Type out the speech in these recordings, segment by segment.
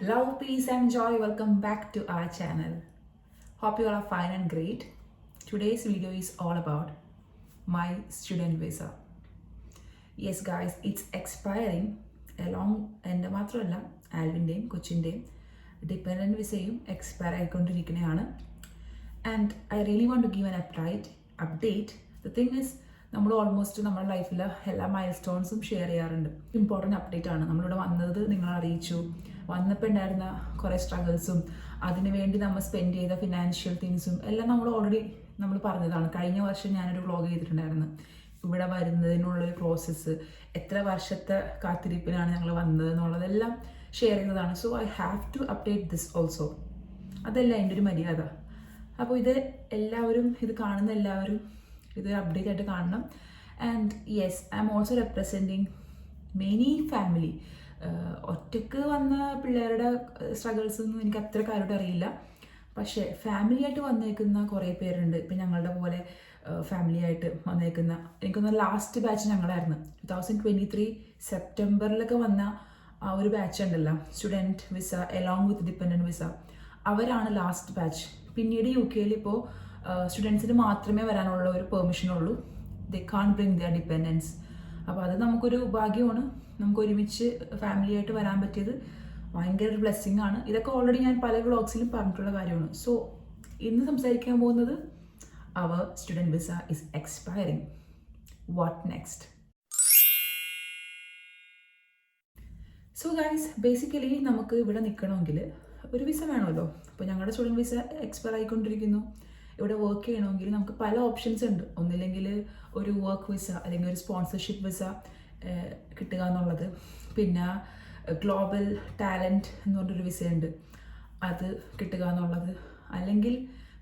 Love, peace, and joy. Welcome back to our channel. Hope you all are fine and great. Today's video is all about my student visa. Yes, guys, it's expiring along എൻ്റെ മാത്രമല്ല ആൽവിൻ്റെയും കൊച്ചിൻ്റെയും dependent വിസയും expire ആയിക്കൊണ്ടിരിക്കുന്നതാണ്. And I really want to give an update. The thing is, നമ്മൾ almost നമ്മുടെ ലൈഫിൽ എല്ലാ മൈൽ സ്റ്റോൺസും ഷെയർ ചെയ്യാറുണ്ട്. ഇമ്പോർട്ടൻറ്റ് അപ്ഡേറ്റ് ആണ്. നമ്മളിവിടെ വന്നത് നിങ്ങളെ അറിയിച്ചു. വന്നപ്പോൾ ഉണ്ടായിരുന്ന കുറേ സ്ട്രഗിൾസും അതിനുവേണ്ടി നമ്മൾ സ്പെൻഡ് ചെയ്ത ഫിനാൻഷ്യൽ തിങ്സും എല്ലാം നമ്മൾ പറഞ്ഞതാണ്. കഴിഞ്ഞ വർഷം ഞാനൊരു വ്ളോഗ് ചെയ്തിട്ടുണ്ടായിരുന്നു. ഇവിടെ വരുന്നതിനുള്ളൊരു പ്രോസസ്സ്, എത്ര വർഷത്തെ കാത്തിരിപ്പിനാണ് ഞങ്ങൾ വന്നത് എന്നുള്ളതെല്ലാം ഷെയർ ചെയ്യുന്നതാണ്. So I have to update this also. അതല്ല എൻ്റെ ഒരു മര്യാദ. അപ്പോൾ ഇത് കാണുന്ന എല്ലാവരും ഇത് അപ്ഡേറ്റ് ആയിട്ട് കാണണം. And yes, I am also representing many family. ഒറ്റയ്ക്ക് വന്ന പിള്ളേരുടെ സ്ട്രഗിൾസൊന്നും എനിക്ക് അത്ര കാര്യമായിട്ട് അറിയില്ല. പക്ഷേ ഫാമിലി ആയിട്ട് വന്നേക്കുന്ന കുറേ പേരുണ്ട്. ഇപ്പം ഞങ്ങളുടെ പോലെ ഫാമിലി ആയിട്ട് വന്നേക്കുന്ന, എനിക്കൊന്ന് ലാസ്റ്റ് ബാച്ച് ഞങ്ങളായിരുന്നു. 2023 സെപ്റ്റംബറിലൊക്കെ വന്ന ആ ഒരു ബാച്ച് ഉണ്ടല്ലോ, student visa along with dependent visa, അവരാണ് ലാസ്റ്റ് ബാച്ച്. പിന്നീട് UK ഇപ്പോൾ സ്റ്റുഡൻസിന് മാത്രമേ വരാനുള്ള ഒരു പെർമിഷനുള്ളൂ. ദേ കാൺ ബ്രിങ് ദിയർ ഡിപ്പെൻഡൻസ്. അപ്പോൾ അത് നമുക്കൊരു ഭാഗ്യമാണ്. നമുക്ക് ഒരുമിച്ച് ഫാമിലി ആയിട്ട് വരാൻ പറ്റിയത് ഭയങ്കര ഒരു ബ്ലെസ്സിങ് ആണ്. ഇതൊക്കെ ഓൾറെഡി ഞാൻ പല വ്ളോഗ്സിലും പറഞ്ഞിട്ടുള്ള കാര്യമാണ്. സോ ഇന്ന് സംസാരിക്കാൻ പോകുന്നത് അവർ student visa is expiring. What next? So guys, basically നമുക്ക് ഇവിടെ നിൽക്കണമെങ്കിൽ ഒരു വിസ വേണമല്ലോ. അപ്പോൾ ഞങ്ങളുടെ സ്റ്റുഡൻറ്റ് വിസ എക്സ്പയർ ആയിക്കൊണ്ടിരിക്കുന്നു. ഇവിടെ വർക്ക് ചെയ്യണമെങ്കിൽ നമുക്ക് പല ഓപ്ഷൻസ് ഉണ്ട്. ഒന്നില്ലെങ്കിൽ ഒരു വർക്ക് വിസ അല്ലെങ്കിൽ ഒരു സ്പോൺസർഷിപ്പ് വിസ കിട്ടുക എന്നുള്ളത്. പിന്നെ ഗ്ലോബൽ ടാലൻറ്റ് എന്ന് പറഞ്ഞൊരു വിസയുണ്ട്, അത് കിട്ടുക എന്നുള്ളത്. അല്ലെങ്കിൽ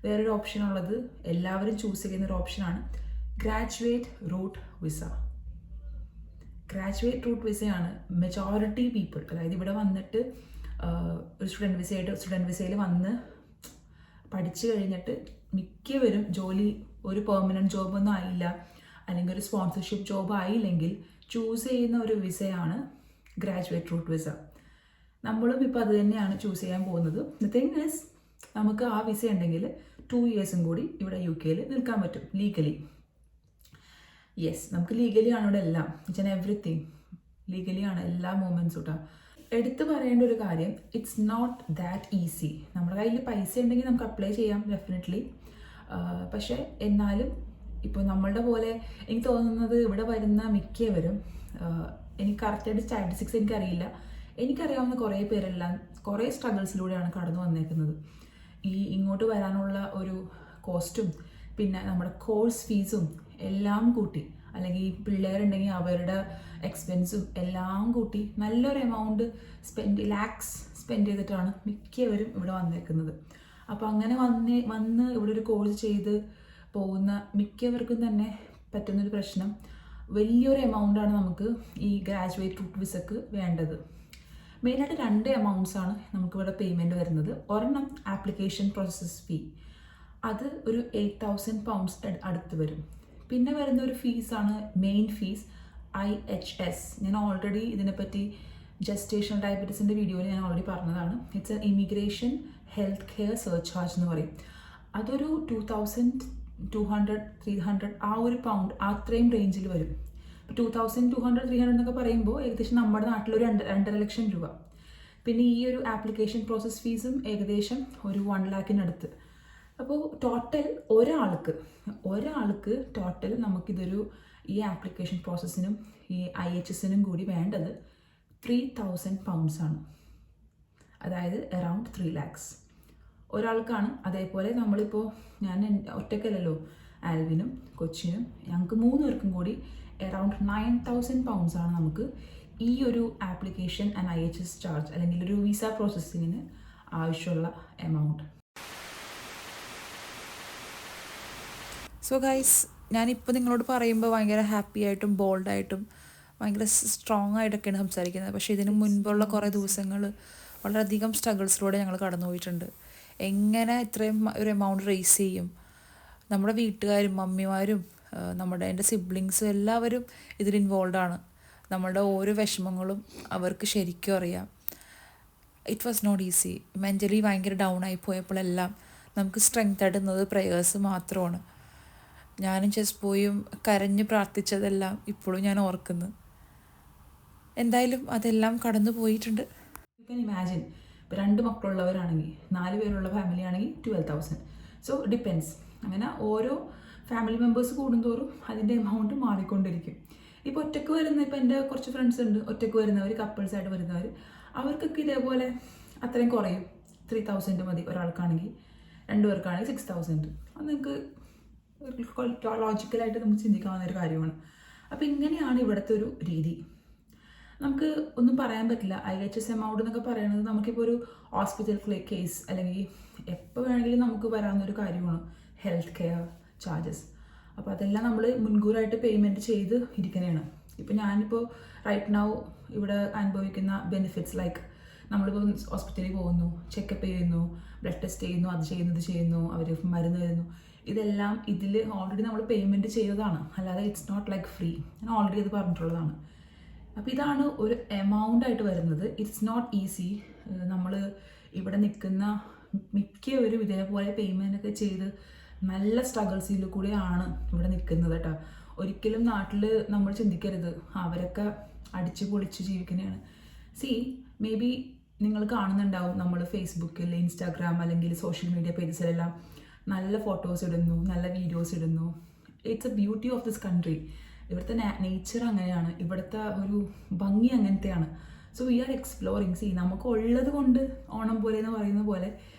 വേറൊരു ഓപ്ഷൻ ഉള്ളത്, എല്ലാവരും ചൂസ് ചെയ്യുന്ന ഒരു ഓപ്ഷനാണ് graduate route visa. Graduate route വിസയാണ് മെജോറിറ്റി പീപ്പിൾ, അതായത് ഇവിടെ വന്നിട്ട് ഒരു സ്റ്റുഡൻറ്റ് വിസയിൽ വന്ന് പഠിച്ചു കഴിഞ്ഞിട്ട് മിക്കവരും ഒരു പെർമനൻറ്റ് ജോബൊന്നും ആയില്ല, അല്ലെങ്കിൽ ഒരു സ്പോൺസർഷിപ്പ് ജോബ് ആയില്ലെങ്കിൽ ചൂസ് ചെയ്യുന്ന ഒരു വിസയാണ് ഗ്രാജുവേറ്റ് റൂട്ട് വിസ. നമ്മളും ഇപ്പോൾ അത് തന്നെയാണ് ചൂസ് ചെയ്യാൻ പോകുന്നത്. ദ തിങ് ഈസ്, നമുക്ക് ആ വിസ ഉണ്ടെങ്കിൽ 2 years കൂടി ഇവിടെ UK നിൽക്കാൻ പറ്റും ലീഗലി. യെസ്, നമുക്ക് ലീഗലി ആണ് ഇവിടെ എല്ലാം. ഇറ്റ്സ് ആൻഡ് എവറിത്തിങ് ലീഗലി ആണ്, എല്ലാ മൂവ്മെൻറ്റ്സും കേട്ടോ. എടുത്തു പറയേണ്ട ഒരു കാര്യം, ഇറ്റ്സ് നോട്ട് ദാറ്റ് ഈസി. നമ്മുടെ കയ്യിൽ പൈസ ഉണ്ടെങ്കിൽ നമുക്ക് അപ്ലൈ ചെയ്യാം ഡെഫിനറ്റ്ലി. പക്ഷേ എന്നാലും ഇപ്പോൾ നമ്മളുടെ പോലെ എനിക്ക് തോന്നുന്നത് ഇവിടെ വരുന്ന മിക്കവരും, എനിക്ക് കറക്റ്റായിട്ട് സ്റ്റാറ്റിസ്റ്റിക്സ് എനിക്കറിയില്ല, എനിക്കറിയാവുന്ന കുറേ പേരെല്ലാം കുറേ സ്ട്രഗിൾസിലൂടെയാണ് കടന്നു വന്നേക്കുന്നത്. ഇങ്ങോട്ട് വരാനുള്ള ഒരു കോസ്റ്റും പിന്നെ നമ്മുടെ കോഴ്സ് ഫീസും എല്ലാം കൂട്ടി, അല്ലെങ്കിൽ പിള്ളേരുണ്ടെങ്കിൽ അവരുടെ എക്സ്പെൻസും എല്ലാം കൂട്ടി നല്ലൊരു എമൗണ്ട് ലാക്സ് സ്പെൻഡ് ചെയ്തിട്ടാണ് മിക്കവരും ഇവിടെ വന്നേക്കുന്നത്. അപ്പോൾ അങ്ങനെ വന്ന് ഇവിടെ ഒരു കോഴ്സ് ചെയ്ത് പോകുന്ന മിക്കവർക്കും തന്നെ പറ്റുന്നൊരു പ്രശ്നം, വലിയൊരു എമൗണ്ടാണ് നമുക്ക് ഈ ഗ്രാജുവേറ്റ് റൂട്ട് വിസക്ക് വേണ്ടത്. മെയിനായിട്ട് 2 എമൗണ്ട്സാണ് നമുക്കിവിടെ പേയ്മെൻറ്റ് വരുന്നത്. ഒരെണ്ണം ആപ്ലിക്കേഷൻ പ്രോസസ് ഫീ, അത് ഒരു 8,000 pounds അടുത്ത് വരും. പിന്നെ വരുന്ന ഒരു ഫീസാണ് മെയിൻ ഫീസ്, IHS. ഞാൻ ഓൾറെഡി ഇതിനെപ്പറ്റി ജസ്റ്റേഷണൽ ഡയബറ്റീസിൻ്റെ വീഡിയോയിൽ ഞാൻ ഓൾറെഡി പറഞ്ഞതാണ്. It's A immigration health care surcharge എന്ന് പറയും. അതൊരു 2,200 300 ആ ഒരു പൗണ്ട്, അത്രയും റേഞ്ചിൽ വരും. 2,200 300 എന്നൊക്കെ പറയുമ്പോൾ ഏകദേശം നമ്മുടെ നാട്ടിലൊരു 2.5 ലക്ഷം രൂപ. പിന്നെ ഈ ഒരു ആപ്ലിക്കേഷൻ പ്രോസസ് ഫീസും ഏകദേശം ഒരു 1 lakhനടുത്ത്. അപ്പോൾ ടോട്ടൽ ഒരാൾക്ക് ടോട്ടൽ നമുക്കിതൊരു ഈ ആപ്ലിക്കേഷൻ പ്രോസസ്സിനും ഈ IHSനും കൂടി വേണ്ടത് 3,000 pounds ആണ്. അതായത് അറൗണ്ട് 3 lakhs ഒരാൾക്കാണ്. അതേപോലെ നമ്മളിപ്പോൾ ഞാൻ ഒറ്റയ്ക്കല്ലല്ലോ, ആൽവിനും കൊച്ചിനും ഞങ്ങൾക്ക് 3 പേർക്കും കൂടി അറൗണ്ട് 9,000 pounds ആണ് നമുക്ക് ഈ ഒരു ആപ്ലിക്കേഷൻ ആൻഡ് IHS ചാർജ് അല്ലെങ്കിൽ ഒരു വിസ പ്രോസസ്സിങ്ങിന് ആവശ്യമുള്ള എമൗണ്ട്. സോ ഗൈസ്, ഞാനിപ്പോൾ നിങ്ങളോട് പറയുമ്പോൾ ഭയങ്കര ഹാപ്പി ആയിട്ടും ബോൾഡായിട്ടും ഭയങ്കര സ്ട്രോങ് ആയിട്ടൊക്കെയാണ് സംസാരിക്കുന്നത്. പക്ഷേ ഇതിന് മുൻപുള്ള കുറേ ദിവസങ്ങൾ വളരെയധികം സ്ട്രഗിൾസിലൂടെ ഞങ്ങൾ കടന്നു പോയിട്ടുണ്ട്. എങ്ങനെ ഇത്രയും ഒരു എമൗണ്ട് റേസ് ചെയ്യും? നമ്മുടെ വീട്ടുകാരും മമ്മിമാരും എൻ്റെ സിബ്ലിങ്സും എല്ലാവരും ഇതിൽ ഇൻവോൾവാണ്. നമ്മളുടെ ഓരോ വിഷമങ്ങളും അവർക്ക് ശരിക്കും അറിയാം. It was not easy. Mentally ഭയങ്കര ഡൗൺ ആയി പോയപ്പോഴെല്ലാം നമുക്ക് സ്ട്രെങ്ത് ആയിട്ടുന്നത് പ്രേയേഴ്സ് മാത്രമാണ്. ഞാനും ചെസ് പോയും കരഞ്ഞ് പ്രാർത്ഥിച്ചതെല്ലാം ഇപ്പോഴും ഞാൻ ഓർക്കുന്നു. എന്തായാലും അതെല്ലാം കടന്നു പോയിട്ടുണ്ട്. യു ക്യാൻ ഇമാജിൻ, ഇപ്പോൾ 2 മക്കളുള്ളവരാണെങ്കിൽ 4 പേരുള്ള ഫാമിലി ആണെങ്കിൽ 12,000. So depends. അങ്ങനെ ഓരോ ഫാമിലി മെമ്പേഴ്സ് കൂടുന്തോറും അതിൻ്റെ എമൗണ്ട് മാറിക്കൊണ്ടിരിക്കും. ഇപ്പോൾ ഒറ്റയ്ക്ക് വരുന്ന, ഇപ്പോൾ എൻ്റെ കുറച്ച് ഫ്രണ്ട്സ് ഉണ്ട് ഒറ്റയ്ക്ക് വരുന്നവർ, കപ്പിൾസായിട്ട് വരുന്നവർ, അവർക്കൊക്കെ ഇതേപോലെ അത്രയും കുറയും. 3,000 മതി ഒരാൾക്കാണെങ്കിൽ, 2 പേർക്കാണെങ്കിൽ 6,000. അത് നിങ്ങൾക്ക് ലോജിക്കലായിട്ട് നമുക്ക് ചിന്തിക്കാവുന്ന ഒരു കാര്യമാണ്. അപ്പോൾ ഇങ്ങനെയാണ് ഇവിടുത്തെ ഒരു രീതി. നമുക്ക് ഒന്നും പറയാൻ പറ്റില്ല. IHS എമൗണ്ട് എന്നൊക്കെ പറയുന്നത് നമുക്കിപ്പോൾ ഒരു ഹോസ്പിറ്റൽ കേസ് അല്ലെങ്കിൽ എപ്പോൾ വേണമെങ്കിലും നമുക്ക് വരാവുന്നൊരു കാര്യമാണ് ഹെൽത്ത് കെയർ ചാർജസ്. അപ്പോൾ അതെല്ലാം നമ്മൾ മുൻകൂറായിട്ട് പേയ്മെൻറ്റ് ചെയ്ത് ഇരിക്കുന്നതാണ്. ഇപ്പോൾ ഞാനിപ്പോൾ റൈറ്റ് നൗ ഇവിടെ അനുഭവിക്കുന്ന ബെനിഫിറ്റ്സ് ലൈക്ക് നമ്മളിപ്പോൾ ഹോസ്പിറ്റലിൽ പോകുന്നു, ചെക്കപ്പ് ചെയ്യുന്നു, ബ്ലഡ് ടെസ്റ്റ് ചെയ്യുന്നു, അത് ചെയ്യുന്നു, ഇത് ചെയ്യുന്നു, അവർ മരുന്ന് തരുന്നു, ഇതെല്ലാം ഇതിൽ ഓൾറെഡി നമ്മൾ പേയ്മെൻറ്റ് ചെയ്തതാണ്. അല്ലാതെ ഇറ്റ്സ് നോട്ട് ലൈക്ക് ഫ്രീ. ഞാൻ ഓൾറെഡി ഇത് പറഞ്ഞിട്ടുള്ളതാണ്. അപ്പോൾ ഇതാണ് ഒരു എമൗണ്ട് ആയിട്ട് വരുന്നത്. It's not easy. നമ്മൾ ഇവിടെ നിൽക്കുന്ന മിക്കവരും ഇതേപോലെ പേയ്മെൻ്റ് ഒക്കെ ചെയ്ത് നല്ല സ്ട്രഗിൾസിൽ കൂടെയാണ് ഇവിടെ നിൽക്കുന്നത് കേട്ടോ. ഒരിക്കലും നാട്ടിൽ നമ്മൾ ചിന്തിക്കരുത് അവരൊക്കെ അടിച്ച് പൊളിച്ച് ജീവിക്കുന്നതാണ്. മേ ബി നിങ്ങൾ കാണുന്നുണ്ടാവും, നമ്മൾ ഫേസ്ബുക്കിൽ, ഇൻസ്റ്റാഗ്രാം അല്ലെങ്കിൽ സോഷ്യൽ മീഡിയ പേജസിലെല്ലാം നല്ല ഫോട്ടോസ് ഇടുന്നു, നല്ല വീഡിയോസ് ഇടുന്നു. It's a beauty of this country. ഇവിടുത്തെ നേച്ചർ അങ്ങനെയാണ്, ഇവിടുത്തെ ഒരു ഭംഗി അങ്ങനത്തെയാണ്. So we are exploring. നമുക്ക് ഉള്ളത് കൊണ്ട് ഓണം പോലെ എന്ന് പറയുന്ന പോലെ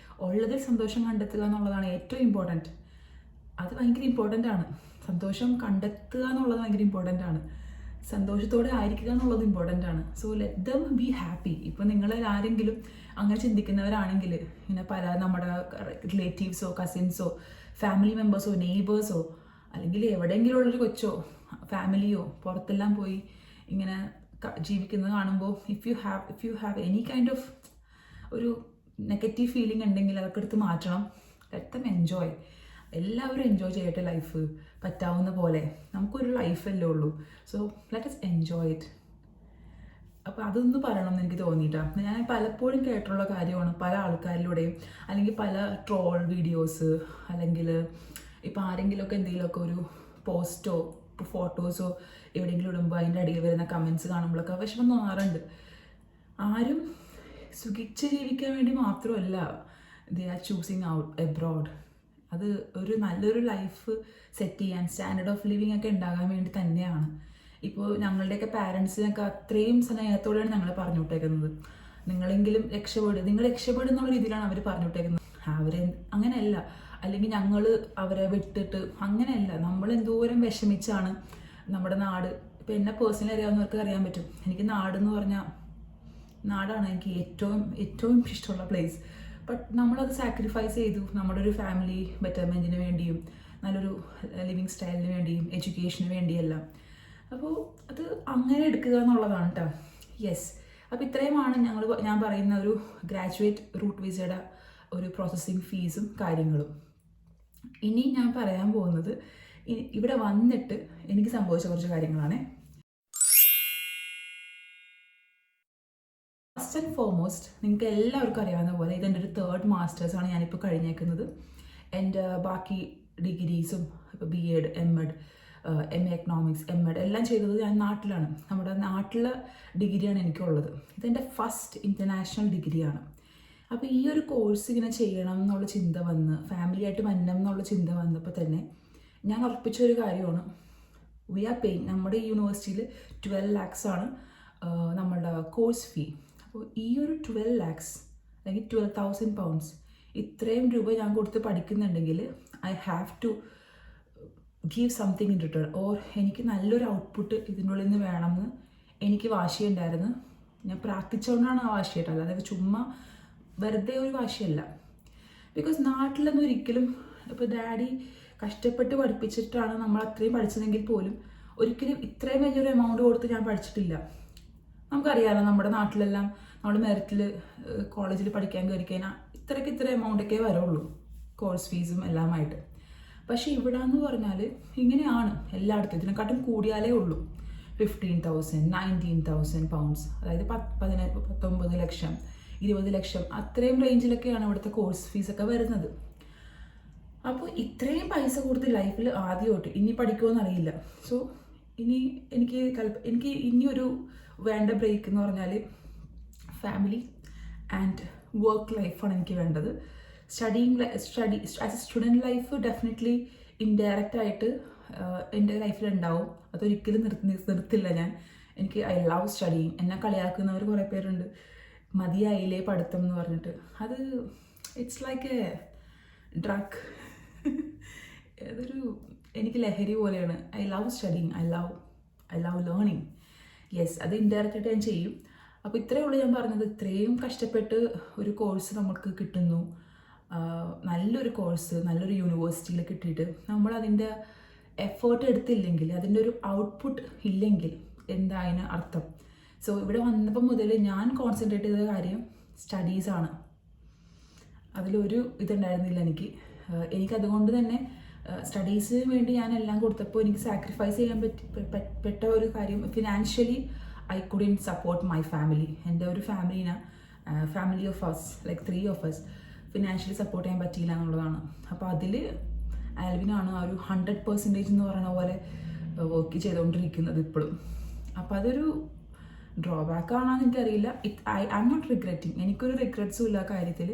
ഉള്ളതിൽ സന്തോഷം കണ്ടെത്തുക എന്നുള്ളതാണ് ഏറ്റവും ഇമ്പോർട്ടൻറ്റ്. അത് ഭയങ്കര ഇമ്പോർട്ടൻ്റ് ആണ്. സന്തോഷം കണ്ടെത്തുക എന്നുള്ളത് ഭയങ്കര ഇമ്പോർട്ടൻ്റ് ആണ്. സന്തോഷത്തോടെ ആയിരിക്കുക എന്നുള്ളത് ഇമ്പോർട്ടൻ്റ് ആണ്. So let them be happy. ഇപ്പോൾ നിങ്ങളിൽ ആരെങ്കിലും അങ്ങനെ ചിന്തിക്കുന്നവരാണെങ്കിൽ, ഇങ്ങനെ പല നമ്മുടെ റിലേറ്റീവ്സോ കസിൻസോ ഫാമിലി മെമ്പേഴ്സോ നെയ്ബേഴ്സോ അല്ലെങ്കിൽ എവിടെയെങ്കിലും ഉള്ളൊരു കൊച്ചോ ഫാമിലിയോ പുറത്തെല്ലാം പോയി ഇങ്ങനെ ജീവിക്കുന്നത് കാണുമ്പോൾ if you have any kind of ഒരു നെഗറ്റീവ് ഫീലിംഗ് ഉണ്ടെങ്കിൽ അതൊക്കെ എടുത്ത് മാറ്റണം. Let them enjoy. എല്ലാവരും എൻജോയ് ചെയ്യട്ടെ ലൈഫ് പറ്റാവുന്ന പോലെ. നമുക്കൊരു ലൈഫല്ലേ ഉള്ളൂ. So let us enjoy it. അപ്പോൾ അതൊന്ന് പറയണം എന്ന് എനിക്ക് തോന്നിയിട്ടാണ്. ഞാൻ പലപ്പോഴും കേട്ടിട്ടുള്ള കാര്യമാണ് പല ആൾക്കാരിലൂടെയും, അല്ലെങ്കിൽ പല ട്രോൾ വീഡിയോസ്, അല്ലെങ്കിൽ ഇപ്പോൾ ആരെങ്കിലുമൊക്കെ എന്തെങ്കിലുമൊക്കെ ഒരു പോസ്റ്റോ ഫോട്ടോസോ എവിടെയെങ്കിലും ഇടുമ്പോൾ അതിൻ്റെ അടിയിൽ വരുന്ന കമൻസ് കാണുമ്പോഴൊക്കെ വിഷമം തോന്നാറുണ്ട്. ആരും സുഖിച്ച് ജീവിക്കാൻ വേണ്ടി മാത്രമല്ല they are choosing out abroad. അത് ഒരു നല്ലൊരു ലൈഫ് സെറ്റ് ചെയ്യാൻ, സ്റ്റാൻഡേർഡ് ഓഫ് ലിവിങ് ഒക്കെ ഉണ്ടാകാൻ വേണ്ടി തന്നെയാണ്. ഇപ്പോൾ ഞങ്ങളുടെയൊക്കെ പാരൻസിനൊക്കെ അത്രയും സ്നേഹത്തോടെയാണ് ഞങ്ങൾ പറഞ്ഞു വിട്ടേക്കുന്നത്, നിങ്ങളെങ്കിലും നിങ്ങൾ രക്ഷപ്പെടും എന്നുള്ള രീതിയിലാണ് അവർ പറഞ്ഞു വിട്ടേക്കുന്നത്. അവരെ അങ്ങനെയല്ല, അല്ലെങ്കിൽ ഞങ്ങൾ അവരെ വിട്ടിട്ട് അങ്ങനെയല്ല. നമ്മൾ എന്തോരം വിഷമിച്ചാണ് നമ്മുടെ നാട്. ഇപ്പോൾ എന്നെ പേഴ്സണലി അറിയാവുന്നവർക്ക് അറിയാൻ പറ്റും, എനിക്ക് നാടെന്ന് പറഞ്ഞാൽ നാടാണ് എനിക്ക് ഏറ്റവും ഇഷ്ടമുള്ള പ്ലേസ്. ബട്ട് നമ്മളത് സാക്രിഫൈസ് ചെയ്തു നമ്മുടെ ഒരു ഫാമിലി ബെറ്റർമെൻറ്റിന് വേണ്ടിയും നല്ലൊരു ലിവിങ് സ്റ്റൈലിന് വേണ്ടിയും എഡ്യൂക്കേഷന് വേണ്ടിയെല്ലാം. അപ്പോൾ അത് അങ്ങനെ എടുക്കുക എന്നുള്ളതാണ് കേട്ടോ. യെസ്. അപ്പോൾ ഇത്രയുമാണ് ഞാൻ പറയുന്ന ഒരു ഗ്രാജുവേറ്റ് റൂട്ട് വിസയുടെ ഒരു പ്രോസസ്സിങ് ഫീസും കാര്യങ്ങളും. ഇനി ഞാൻ പറയാൻ പോകുന്നത് ഇവിടെ വന്നിട്ട് എനിക്ക് സംഭവിച്ച കുറച്ച് കാര്യങ്ങളാണ്. ഫസ്റ്റ് ആൻഡ് ഫോർമോസ്റ്റ് നിങ്ങൾക്ക് എല്ലാവർക്കും അറിയാവുന്ന പോലെ ഇതെൻ്റെ ഒരു 3rd മാസ്റ്റേഴ്സാണ് ഞാനിപ്പോൾ കഴിഞ്ഞേക്കുന്നത്. എൻ്റെ ബാക്കി ഡിഗ്രീസും ഇപ്പോൾ BEd, MAd, MA economics, MAd എല്ലാം ചെയ്തത് ഞാൻ നാട്ടിലാണ്. നമ്മുടെ നാട്ടിലെ ഡിഗ്രിയാണ് എനിക്കുള്ളത്. ഇതെൻ്റെ ഫസ്റ്റ് ഇൻ്റർനാഷണൽ ഡിഗ്രിയാണ്. അപ്പോൾ ഈ ഒരു കോഴ്സ് ഇങ്ങനെ ചെയ്യണം എന്നുള്ള ചിന്ത വന്ന്, ഫാമിലിയായിട്ട് വരണം എന്നുള്ള ചിന്ത വന്നപ്പോൾ തന്നെ ഞാൻ ഉറപ്പിച്ചൊരു കാര്യമാണ്, വി ആർ പേയിങ്. നമ്മുടെ ഈ യൂണിവേഴ്സിറ്റിയിൽ 12 lakhs ആണ് നമ്മളുടെ കോഴ്സ് ഫീ. അപ്പോൾ ഈ ഒരു 12 lakhs അല്ലെങ്കിൽ 12,000 pounds ഇത്രയും രൂപ ഞാൻ കൊടുത്ത് പഠിക്കുന്നുണ്ടെങ്കിൽ I have to give something in return. Or എനിക്ക് നല്ലൊരു ഔട്ട്പുട്ട് ഇതിനുള്ളിൽ നിന്ന് വേണമെന്ന് എനിക്ക് വാശിയുണ്ടായിരുന്നു. ഞാൻ പ്രാർത്ഥിച്ചുകൊണ്ടാണ് ആ വാശിയായിട്ട്, അല്ലാതെ ചുമ്മാ വെറുതെ ഒരു വാശിയല്ല. ബിക്കോസ് നാട്ടിലൊന്നും ഒരിക്കലും ഇപ്പോൾ ഡാഡി കഷ്ടപ്പെട്ട് പഠിപ്പിച്ചിട്ടാണ് നമ്മൾ അത്രയും പഠിച്ചതെങ്കിൽ പോലും ഒരിക്കലും ഇത്രയും വലിയൊരു എമൗണ്ട് കൊടുത്ത് ഞാൻ പഠിച്ചിട്ടില്ല. നമുക്കറിയാമല്ലോ നമ്മുടെ നാട്ടിലെല്ലാം നമ്മൾ മെറിറ്റിൽ കോളേജിൽ പഠിക്കാൻ കയറി കഴിഞ്ഞാൽ ഇത്ര എമൗണ്ടൊക്കെ വരുള്ളൂ കോഴ്സ് ഫീസും എല്ലാമായിട്ട്. പക്ഷേ ഇവിടെ എന്ന് പറഞ്ഞാൽ ഇങ്ങനെയാണ് എല്ലായിടത്തും, ഇതിനെക്കാട്ടും കൂടിയാലേ ഉള്ളൂ. 15,000, 19,000 pounds, അതായത് 19 ലക്ഷം, 20 ലക്ഷം അത്രയും റേഞ്ചിലൊക്കെയാണ് ഇവിടുത്തെ കോഴ്സ് ഫീസൊക്കെ വരുന്നത്. അപ്പോൾ ഇത്രയും പൈസ കൊടുത്ത് ലൈഫിൽ ആദ്യമായിട്ട് ഇനി പഠിക്കുമെന്ന് അറിയില്ല. സോ ഇനി എനിക്ക് ഇനിയൊരു വേണ്ട ബ്രേക്ക് എന്ന് പറഞ്ഞാൽ ഫാമിലി ആൻഡ് വർക്ക് ലൈഫാണ് എനിക്ക് വേണ്ടത്. Study as A student life definitely indirect ആയിട്ട് എൻ്റെ ലൈഫിൽ ഉണ്ടാവും. അതൊരിക്കലും നിർത്തില്ല ഞാൻ. I love studying. എന്നെ കളിയാക്കുന്നവർ കുറേ പേരുണ്ട്, മതിയായില്ലേ പഠിത്തം എന്ന് പറഞ്ഞിട്ട്. അത് ഇറ്റ്സ് ലൈക്ക് എ ഡ്രഗ്. അതൊരു എനിക്ക് ലഹരി പോലെയാണ്. I love studying, I love learning. Yes, അത് ഇൻഡയറക്റ്റായിട്ട് ഞാൻ ചെയ്യും. അപ്പോൾ ഇത്രയേ ഉള്ളൂ ഞാൻ പറഞ്ഞത്. ഇത്രയും കഷ്ടപ്പെട്ട് ഒരു കോഴ്സ് നമുക്ക് കിട്ടുന്നു, നല്ലൊരു കോഴ്സ് നല്ലൊരു യൂണിവേഴ്സിറ്റിയിൽ കിട്ടിയിട്ട് നമ്മൾ അതിൻ്റെ എഫേർട്ട് എടുത്തില്ലെങ്കിൽ, അതിൻ്റെ ഒരു ഔട്ട്പുട്ട് ഇല്ലെങ്കിൽ എന്താ അതിന് അർത്ഥം? സോ ഇവിടെ വന്നപ്പോൾ മുതൽ ഞാൻ കോൺസെൻട്രേറ്റ് ചെയ്ത കാര്യം സ്റ്റഡീസാണ്. അതിലൊരു ഇതുണ്ടായിരുന്നില്ല എനിക്കതുകൊണ്ട് തന്നെ സ്റ്റഡീസിന് വേണ്ടി ഞാൻ എല്ലാം കൊടുത്തപ്പോൾ എനിക്ക് സാക്രിഫൈസ് ചെയ്യാൻ പെട്ട ഒരു കാര്യം, financially I couldn't support my family. എൻ്റെ ഒരു family of us, like 3 of us financially support ചെയ്യാൻ പറ്റിയില്ല എന്നുള്ളതാണ്. അപ്പോൾ അതിൽ ആൽവിനാണ് ആ ഒരു 100% എന്ന് പറയുന്ന പോലെ വർക്ക് ചെയ്തുകൊണ്ടിരിക്കുന്നത് ഇപ്പോഴും. അപ്പോൾ അതൊരു ഡ്രോബാക്ക് ആണെന്ന് എനിക്കറിയില്ല. I am not regretting. എനിക്കൊരു റിഗ്രറ്റ്സും ഇല്ല കാര്യത്തിൽ.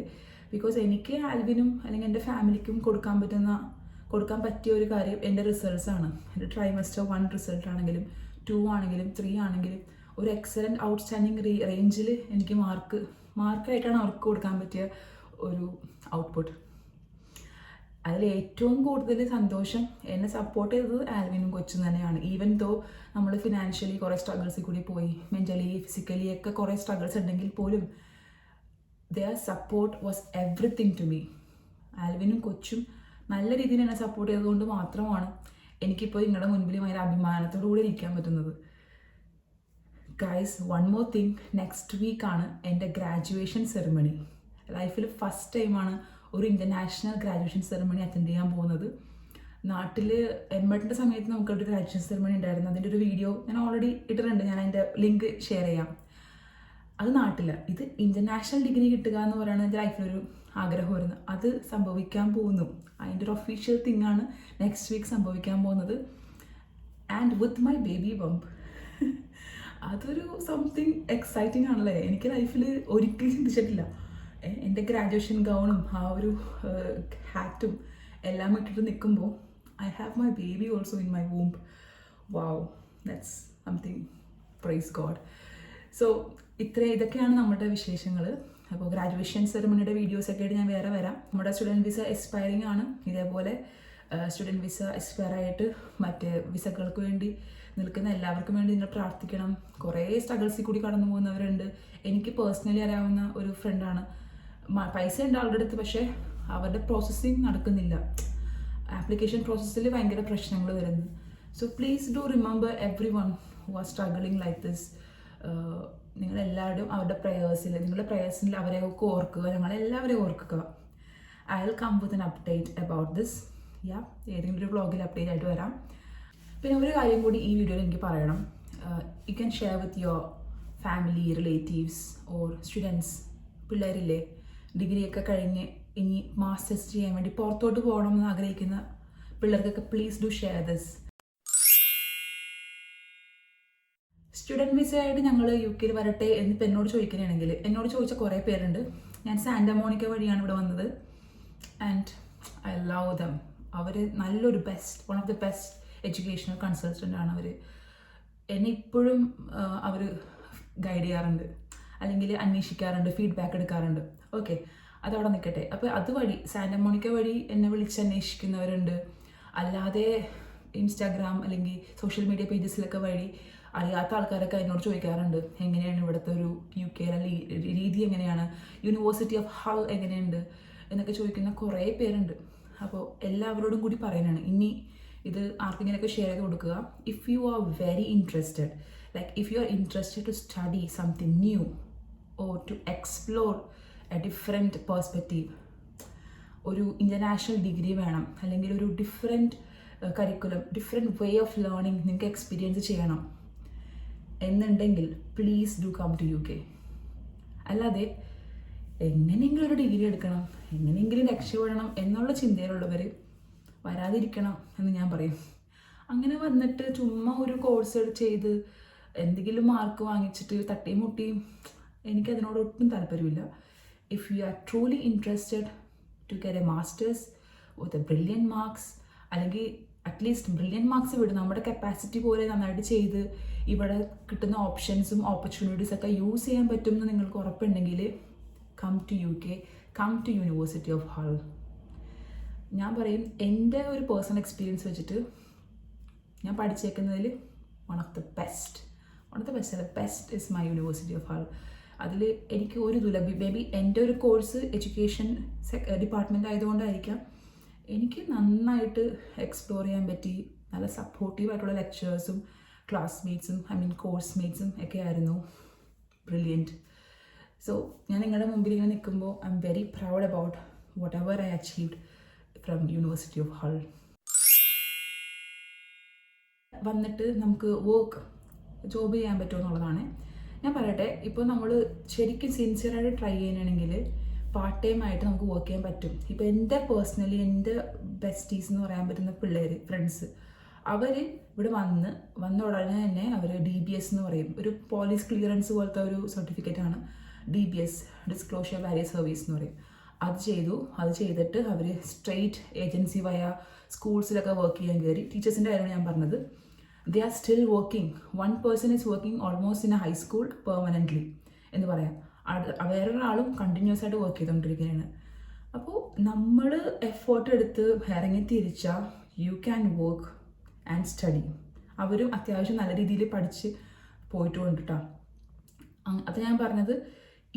ബിക്കോസ് എനിക്ക് ആൽവിനും അല്ലെങ്കിൽ എൻ്റെ ഫാമിലിക്കും കൊടുക്കാൻ പറ്റിയ ഒരു കാര്യം എൻ്റെ റിസൾട്ട്സാണ്. എൻ്റെ ട്രൈമസ്റ്റർ 1 റിസൾട്ട് ആണെങ്കിലും 2 ആണെങ്കിലും 3 ആണെങ്കിലും ഒരു എക്സലൻറ്റ് ഔട്ട്സ്റ്റാൻഡിങ് റേഞ്ചിൽ എനിക്ക് മാർക്കായിട്ടാണ് അവർക്ക് കൊടുക്കാൻ പറ്റിയ ഒരു ഔട്ട്പുട്ട്. അതിൽ ഏറ്റവും കൂടുതൽ സന്തോഷം എന്നെ സപ്പോർട്ട് ചെയ്തത് ആൽവിനും കൊച്ചും തന്നെയാണ്. ഈവൻ ദോ നമ്മൾ ഫിനാൻഷ്യലി കുറേ സ്ട്രഗിൾസിൽ കൂടി പോയി, മെൻ്റലി ഫിസിക്കലി ഒക്കെ കുറേ സ്ട്രഗിൾസ് ഉണ്ടെങ്കിൽ പോലും their support was everything to me. ആൽവിനും കൊച്ചും നല്ല രീതിയിൽ എന്നെ സപ്പോർട്ട് ചെയ്തതുകൊണ്ട് മാത്രമാണ് എനിക്കിപ്പോൾ നിങ്ങളുടെ മുൻപിൽ ഭയങ്കര അഭിമാനത്തോടു കൂടി ഇരിക്കാൻ പറ്റുന്നത്. Guys, one more thing, next വീക്കാണ് എൻ്റെ ഗ്രാജുവേഷൻ സെറിമണി. ലൈഫിൽ ഫസ്റ്റ് ടൈമാണ് ഒരു ഇൻ്റർനാഷണൽ ഗ്രാജുവേഷൻ സെറിമണി അറ്റൻഡ് ചെയ്യാൻ പോകുന്നത്. നാട്ടിൽ എമ്മട്ടിൻ്റെ സമയത്ത് നമുക്കൊരു ഗ്രാജുവേഷൻ സെറിമണി ഉണ്ടായിരുന്നു. അതിൻ്റെ ഒരു വീഡിയോ ഞാൻ ഓൾറെഡി ഇട്ടിട്ടുണ്ട്, ഞാൻ അതിൻ്റെ ലിങ്ക് ഷെയർ ചെയ്യാം. അത് നാട്ടില്ല. ഇത് ഇൻ്റർനാഷണൽ ഡിഗ്രി കിട്ടുക എന്ന് പറയുന്നത് എൻ്റെ ലൈഫിലൊരു ആഗ്രഹമായിരുന്നു. അത് സംഭവിക്കാൻ പോകുന്നു. അതിൻ്റെ ഒരു ഒഫീഷ്യൽ തിങ്ങാണ് നെക്സ്റ്റ് വീക്ക് സംഭവിക്കാൻ പോകുന്നത്. And with my baby bump. അതൊരു സംതിങ് എക്സൈറ്റിംഗ് ആണല്ലേ. എനിക്ക് ലൈഫിൽ ഒരിക്കലും ചിന്തിച്ചിട്ടില്ല. എൻ്റെ ഗ്രാജുവേഷൻ ഗൗണും ആ ഒരു ഹാറ്റും എല്ലാം ഇട്ടിട്ട് നിൽക്കുമ്പോൾ I have my baby also in my womb. Wow, that's something. Praise God. So ഇതൊക്കെയാണ് നമ്മുടെ വിശേഷങ്ങൾ. അപ്പോൾ ഗ്രാജുവേഷൻ സെറിമണിയുടെ വീഡിയോസൊക്കെ ആയിട്ട് ഞാൻ വേറെ വരാം. നമ്മുടെ സ്റ്റുഡൻറ്റ് വിസ എക്സ്പയറിംഗ് ആണ്. ഇതേപോലെ സ്റ്റുഡൻറ്റ് വിസ എക്സ്പയർ ആയിട്ട് മറ്റ് വിസകൾക്ക് വേണ്ടി നിൽക്കുന്ന എല്ലാവർക്കും വേണ്ടി നിങ്ങൾ പ്രാർത്ഥിക്കണം. കുറേ സ്ട്രഗിൾസിൽ കൂടി കടന്നു പോകുന്നവരുണ്ട്. എനിക്ക് പേഴ്സണലി അറിയാവുന്ന ഒരു ഫ്രണ്ടാണ്. പൈസ ഉണ്ട് ആളുടെ അടുത്ത്, പക്ഷേ അവരുടെ പ്രോസസ്സിങ് നടക്കുന്നില്ല. ആപ്ലിക്കേഷൻ പ്രോസസ്സിൽ ഭയങ്കര പ്രശ്നങ്ങൾ വരുന്നു. So please do remember everyone who are struggling like this. നിങ്ങളെല്ലാവരും അവരുടെ നിങ്ങളുടെ പ്രേയേഴ്സിൽ അവരെയൊക്കെ ഓർക്കുക, ഞങ്ങളെല്ലാവരെയും ഓർക്കുക. I will come with an update about this. ഏതെങ്കിലും ഒരു വ്ളോഗിൽ അപ്ഡേറ്റ് ആയിട്ട് വരാം. പിന്നെ ഒരു കാര്യം കൂടി ഈ വീഡിയോയിൽ എനിക്ക് പറയണം. You can share with your family, relatives or students. പിള്ളേരില്ലേ, ഡിഗ്രിയൊക്കെ കഴിഞ്ഞ് ഇനി മാസ്റ്റേഴ്സ് ചെയ്യാൻ വേണ്ടി പുറത്തോട്ട് പോകണമെന്ന് ആഗ്രഹിക്കുന്ന പിള്ളേർക്കൊക്കെ please do share this. Student visa ആയിട്ട് ഞങ്ങൾ UK വരട്ടെ എന്നിപ്പോൾ എന്നോട് ചോദിക്കുകയാണെങ്കിൽ, എന്നോട് ചോദിച്ച കുറേ പേരുണ്ട്. ഞാൻ സാന്റാ മോണിക്ക വഴിയാണ് ഇവിടെ വന്നത്. And I love them. അവർ നല്ലൊരു one of the best educational consultant ആണ് അവർ. എന്നെ ഇപ്പോഴും അവർ ഗൈഡ് ചെയ്യാറുണ്ട്, അല്ലെങ്കിൽ അന്വേഷിക്കാറുണ്ട്, ഫീഡ്ബാക്ക് എടുക്കാറുണ്ട്. ഓക്കെ, അതവിടെ നിൽക്കട്ടെ. അപ്പോൾ അതുവഴി സാന്റാ മോണിക്ക വഴി എന്നെ വിളിച്ച് അന്വേഷിക്കുന്നവരുണ്ട്. അല്ലാതെ ഇൻസ്റ്റാഗ്രാം അല്ലെങ്കിൽ സോഷ്യൽ മീഡിയ പേജസിലൊക്കെ വഴി അറിയാത്ത ആൾക്കാരൊക്കെ എന്നോട് ചോദിക്കാറുണ്ട്, എങ്ങനെയാണ് ഇവിടുത്തെ ഒരു UK രീതി, എങ്ങനെയാണ് യൂണിവേഴ്സിറ്റി ഓഫ് ഹൾ എങ്ങനെയുണ്ട് എന്നൊക്കെ ചോദിക്കുന്ന കുറേ പേരുണ്ട്. അപ്പോൾ എല്ലാവരോടും കൂടി പറയാനാണ്, ഇനി ഇത് ആർക്കെങ്കിലൊക്കെ ഷെയർ ചെയ്ത് കൊടുക്കുക. If you are very interested, like if you are interested to study something new or to explore a different perspective, ഒരു ഇൻ്റർനാഷണൽ ഡിഗ്രി വേണം, അല്ലെങ്കിൽ ഒരു different curriculum, different way of learning നിങ്ങൾക്ക് എക്സ്പീരിയൻസ് ചെയ്യണം എന്നുണ്ടെങ്കിൽ please do come to UK. അല്ലാതെ എങ്ങനെയെങ്കിലും ഒരു ഡിഗ്രി എടുക്കണം, എങ്ങനെയെങ്കിലും രക്ഷപ്പെടണം എന്നുള്ള ചിന്തയിലുള്ളവർ വരാതിരിക്കണം എന്ന് ഞാൻ പറയും. അങ്ങനെ വന്നിട്ട് ചുമ്മാ ഒരു കോഴ്സ് ചെയ്ത് എന്തെങ്കിലും മാർക്ക് വാങ്ങിച്ചിട്ട് തട്ടിയും മുട്ടിയും എനിക്കതിനോട് ഒട്ടും താല്പര്യമില്ല. If you are truly interested to get a master's with a brilliant marks, അല്ലെങ്കിൽ അറ്റ്ലീസ്റ്റ് ബ്രില്യൻ മാർക്സ് വിടും, നമ്മുടെ കപ്പാസിറ്റി പോലെ നന്നായിട്ട് ചെയ്ത് ഇവിടെ കിട്ടുന്ന ഓപ്ഷൻസും ഓപ്പർച്യൂണിറ്റീസ് ഒക്കെ യൂസ് ചെയ്യാൻ പറ്റും എന്ന് നിങ്ങൾക്ക് ഉറപ്പുണ്ടെങ്കിൽ come to UK, come to university of Hull. ഞാൻ പറയും, എൻ്റെ ഒരു പേഴ്സണൽ എക്സ്പീരിയൻസ് വെച്ചിട്ട് ഞാൻ പഠിച്ചേക്കുന്നതിൽ one of the best is my university of Hull. അതിൽ എനിക്ക് ഒരു ദുലഭി, മേ ബി എൻ്റെ ഒരു കോഴ്സ് എഡ്യൂക്കേഷൻ ഡിപ്പാർട്ട്മെൻ്റ് ആയതുകൊണ്ടായിരിക്കാം എനിക്ക് നന്നായിട്ട് എക്സ്പ്ലോർ ചെയ്യാൻ പറ്റി. നല്ല സപ്പോർട്ടീവായിട്ടുള്ള ലെക്ചേഴ്സും ക്ലാസ്മേറ്റ്സും കോഴ്സ് മേറ്റ്സും ഒക്കെ ആയിരുന്നു ബ്രില്യൻറ്റ്. സോ ഞാൻ നിങ്ങളുടെ മുമ്പിൽ ഇങ്ങനെ നിൽക്കുമ്പോൾ I am very proud about whatever I achieved from University of Hull. വന്നിട്ട് നമുക്ക് ജോബ് ചെയ്യാൻ പറ്റുമോ എന്നുള്ളതാണ്. ഞാൻ പറയട്ടെ, ഇപ്പോൾ നമ്മൾ ശരിക്കും സിൻസിയറായിട്ട് ട്രൈ ചെയ്യണമെങ്കിൽ പാർട്ട് ടൈം ആയിട്ട് നമുക്ക് വർക്ക് ചെയ്യാൻ പറ്റും. ഇപ്പോൾ എൻ്റെ പേഴ്സണലി എൻ്റെ ബെസ്റ്റീസ് എന്ന് പറയാൻ പറ്റുന്ന പിള്ളേർ, ഫ്രണ്ട്സ്, അവർ ഇവിടെ വന്ന ഉടനെ തന്നെ അവർ DBS എന്ന് പറയും, ഒരു പോലീസ് ക്ലിയറൻസ് പോലത്തെ ഒരു സർട്ടിഫിക്കറ്റാണ് DBS, ഡിസ്ക്ലോഷർ ബാരിയർ സർവീസ് എന്ന് പറയും. അത് ചെയ്തിട്ട് അവർ സ്ട്രെയിറ്റ് ഏജൻസി വയ സ്കൂൾസിലൊക്കെ വർക്ക് ചെയ്യാൻ കയറി. ടീച്ചേഴ്സിൻ്റെ കാര്യമാണ് ഞാൻ പറഞ്ഞത്. they are still working. One person is working almost in a high school permanently എന്ന് പറയാം. വേറൊരാളും കണ്ടിന്യൂസ് ആയിട്ട് വർക്ക് ചെയ്തുകൊണ്ടിരിക്കുകയാണ്. അപ്പോൾ നമ്മൾ എഫേർട്ട് എടുത്ത് ഇറങ്ങി തിരിച്ചാൽ you can work and study. അവരും അത്യാവശ്യം നല്ല രീതിയിൽ പഠിച്ച് പോയിട്ടുമുണ്ട് കേട്ടോ. അപ്പോൾ ഞാൻ പറഞ്ഞത്,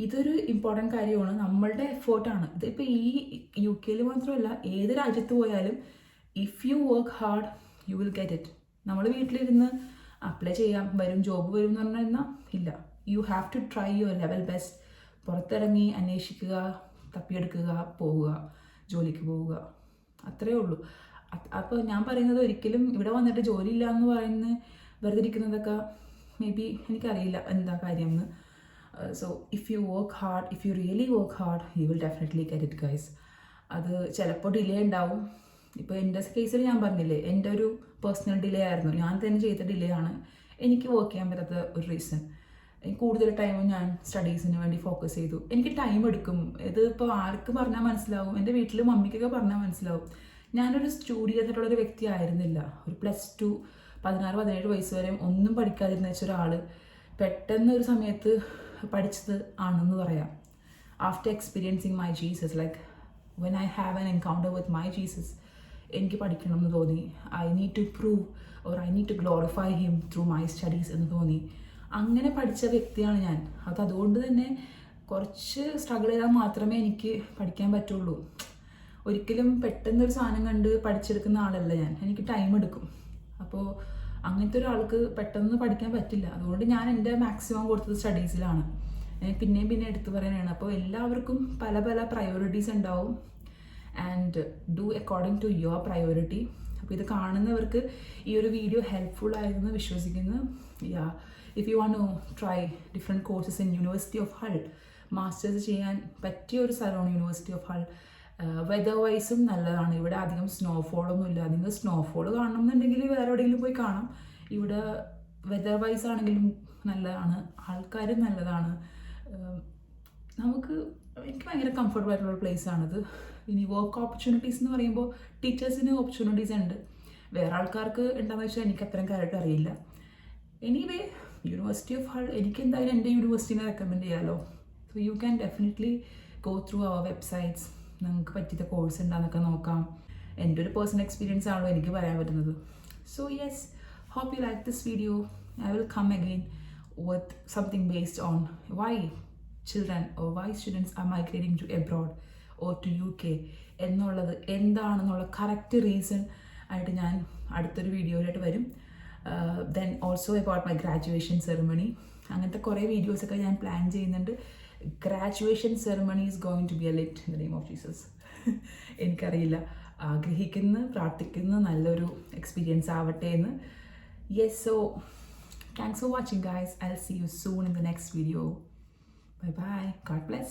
ഇതൊരു ഇമ്പോർട്ടൻറ്റ് കാര്യമാണ്, നമ്മളുടെ എഫേർട്ടാണ്. ഇതിപ്പോൾ ഈ UK മാത്രമല്ല, ഏത് രാജ്യത്ത് പോയാലും if you work hard you will get it. നമ്മൾ വീട്ടിലിരുന്ന് അപ്ലൈ ചെയ്യാം, ജോബ് വരും എന്ന് പറഞ്ഞാൽ ഇല്ല. You have to try your level best. പുറത്തിറങ്ങി അന്വേഷിക്കുക, തപ്പിയെടുക്കുക, പോവുക, ജോലിക്ക് പോവുക, അത്രയേ ഉള്ളൂ. അപ്പോൾ ഞാൻ പറയുന്നത്, ഒരിക്കലും ഇവിടെ വന്നിട്ട് ജോലി ഇല്ല എന്ന് പറയുന്നത് വെറുതെ ഇരിക്കുന്നതൊക്കെ മേ ബി എനിക്കറിയില്ല എന്താ കാര്യം എന്ന്. So if you work hard, if you really work hard you will definitely get it guys. അത് ചിലപ്പോൾ ഡിലേ ഉണ്ടാവും. ഇപ്പോൾ എൻ്റെ കേസിൽ ഞാൻ പറഞ്ഞില്ലേ, എൻ്റെ ഒരു പേഴ്സണൽ ഡിലേ ആയിരുന്നു, ഞാൻ തന്നെ ചെയ്ത ഡിലേ ആണ് എനിക്ക് വർക്ക് ചെയ്യാൻ പറ്റാത്ത ഒരു റീസൺ. കൂടുതൽ ടൈമും ഞാൻ സ്റ്റഡീസിന് വേണ്ടി ഫോക്കസ് ചെയ്തു. എനിക്ക് ടൈം എടുക്കും. ഇത് ഇപ്പോൾ ആർക്ക് പറഞ്ഞാൽ മനസ്സിലാവും, എൻ്റെ വീട്ടിൽ മമ്മിക്കൊക്കെ പറഞ്ഞാൽ മനസ്സിലാവും. ഞാനൊരു സ്റ്റുഡിയസ് ആയിട്ടുള്ളൊരു വ്യക്തി ആയിരുന്നില്ല. ഒരു +2 16-17 വയസ്സ് വരെ ഒന്നും പഠിക്കാതിരുന്ന ഒരാൾ പെട്ടെന്ന് ഒരു സമയത്ത് പഠിച്ചത് ആണെന്ന് പറയാം. After experiencing my Jesus, like when I have an encounter with my Jesus, എനിക്ക് പഠിക്കണം എന്ന് തോന്നി. I need to prove or I need to glorify him through my studies എന്ന് തോന്നി. അങ്ങനെ പഠിച്ച വ്യക്തിയാണ് ഞാൻ. അതുകൊണ്ട് തന്നെ കുറച്ച് സ്ട്രഗിൾ ചെയ്താൽ മാത്രമേ എനിക്ക് പഠിക്കാൻ പറ്റുള്ളൂ. ഒരിക്കലും പെട്ടെന്നൊരു സാധനം കണ്ട് പഠിച്ചെടുക്കുന്ന ആളല്ല ഞാൻ. എനിക്ക് ടൈം എടുക്കും. അപ്പോൾ അങ്ങനത്തെ ഒരാൾക്ക് പെട്ടെന്ന് പഠിക്കാൻ പറ്റില്ല. അതുകൊണ്ട് ഞാൻ എൻ്റെ മാക്സിമം കൊടുത്തത് സ്റ്റഡീസിലാണ്. പിന്നെയും എടുത്തു പറയാനാണ്. അപ്പോൾ എല്ലാവർക്കും പല പല പ്രയോറിറ്റീസ് ഉണ്ടാവും. And do according to your priority. അപ്പോൾ ഇത് കാണുന്നവർക്ക് ഈ ഒരു വീഡിയോ ഹെൽപ്ഫുൾ ആയിരുന്നു വിശ്വസിക്കുന്നു. If you want to try different courses in University of Hull, masters ചെയ്യാൻ പറ്റിയ ഒരു സ്ഥലമാണ് യൂണിവേഴ്സിറ്റി ഓഫ് ഹൾ. വെതർ വൈസും നല്ലതാണ്. ഇവിടെ അധികം സ്നോഫോളൊന്നും ഇല്ല. നിങ്ങൾ സ്നോഫോൾ കാണണം എന്നുണ്ടെങ്കിൽ വേറെ എവിടെയെങ്കിലും പോയി കാണാം. ഇവിടെ വെതർ വൈസ് ആണെങ്കിലും നല്ലതാണ്, ആൾക്കാരും നല്ലതാണ്. എനിക്ക് ഭയങ്കര കംഫർട്ടബിൾ ആയിട്ടുള്ള പ്ലേസ് ആണിത്. ഇനി വർക്ക് ഓപ്പർച്യൂണിറ്റീസ് എന്ന് പറയുമ്പോൾ ടീച്ചേഴ്സിന് ഓപ്പർച്യൂണിറ്റീസ് ഉണ്ട്, വേറെ ആൾക്കാർക്ക് എന്താണെന്ന് വെച്ചാൽ എനിക്ക് അത്രയും കാര്യമായിട്ട് അറിയില്ല. എനിവേ, യൂണിവേഴ്സിറ്റി ഓഫ് ഹൾ എനിക്ക് എന്തായാലും എൻ്റെ യൂണിവേഴ്സിറ്റിനെ റെക്കമെൻഡ് ചെയ്യാമല്ലോ. So you can definitely go through അവർ വെബ്സൈറ്റ്സ്. നിങ്ങൾക്ക് പറ്റിയ കോഴ്സ് ഉണ്ടാകുന്നൊക്കെ നോക്കാം. എൻ്റെ ഒരു പേഴ്സണൽ എക്സ്പീരിയൻസ് ആണല്ലോ എനിക്ക് പറയാൻ പറ്റുന്നത്. So yes, hope you like this video. I will come again with something based on why children or why students are migrating to abroad or to UK എന്നുള്ളത് എന്താണെന്നുള്ള കറക്റ്റ് റീസൺ ആയിട്ട് ഞാൻ അടുത്തൊരു വീഡിയോയിലായിട്ട് വരും. Then also about my graduation ceremony, അങ്ങനത്തെ കുറേ വീഡിയോസൊക്കെ ഞാൻ പ്ലാൻ ചെയ്യുന്നുണ്ട്. Graduation ceremony is going to be a lit in the name of Jesus. എനിക്കറിയില്ല, ആഗ്രഹിക്കുന്നു, പ്രാർത്ഥിക്കുന്നു നല്ലൊരു എക്സ്പീരിയൻസ് ആവട്ടെ എന്ന്. Yes, so thanks for watching guys. I'll see you soon in the next video. Bye bye. God bless.